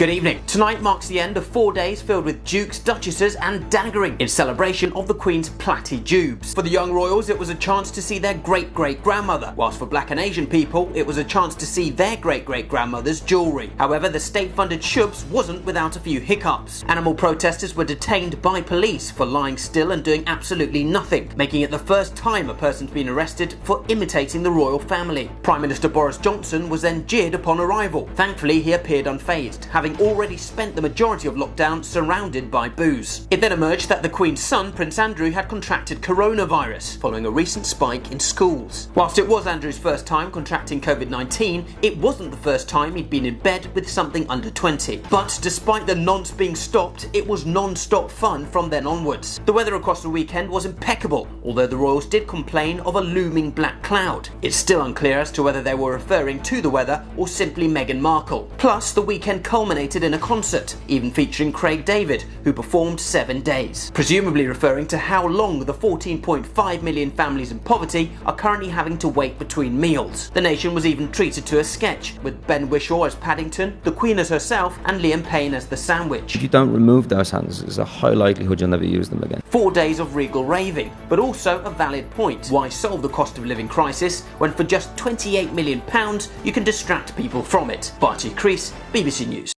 Good evening. Tonight marks the end of 4 days filled with dukes, duchesses and daggering in celebration of the Queen's platy jubes. For the young royals, it was a chance to see their great-great-grandmother, whilst for black and Asian people, it was a chance to see their great-great-grandmother's jewellery. However, the state-funded shubs wasn't without a few hiccups. Animal protesters were detained by police for lying still and doing absolutely nothing, making it the first time a person's been arrested for imitating the royal family. Prime Minister Boris Johnson was then jeered upon arrival. Thankfully, he appeared unfazed, having already spent the majority of lockdown surrounded by booze. It then emerged that the Queen's son, Prince Andrew, had contracted coronavirus following a recent spike in schools. Whilst it was Andrew's first time contracting COVID-19, it wasn't the first time he'd been in bed with something under 20. But despite the nonce being stopped, it was non-stop fun from then onwards. The weather across the weekend was impeccable, although the royals did complain of a looming black cloud. It's still unclear as to whether they were referring to the weather or simply Meghan Markle. Plus, the weekend culminated in a concert, even featuring Craig David, who performed 7 days, presumably referring to how long the 14.5 million families in poverty are currently having to wait between meals. The nation was even treated to a sketch, with Ben Whishaw as Paddington, the Queen as herself, and Liam Payne as the sandwich. If you don't remove those hands, there's a high likelihood you'll never use them again. 4 days of regal raving, but also a valid point. Why solve the cost of living crisis when for just £28 million you can distract people from it? Barty Crease, BBC News.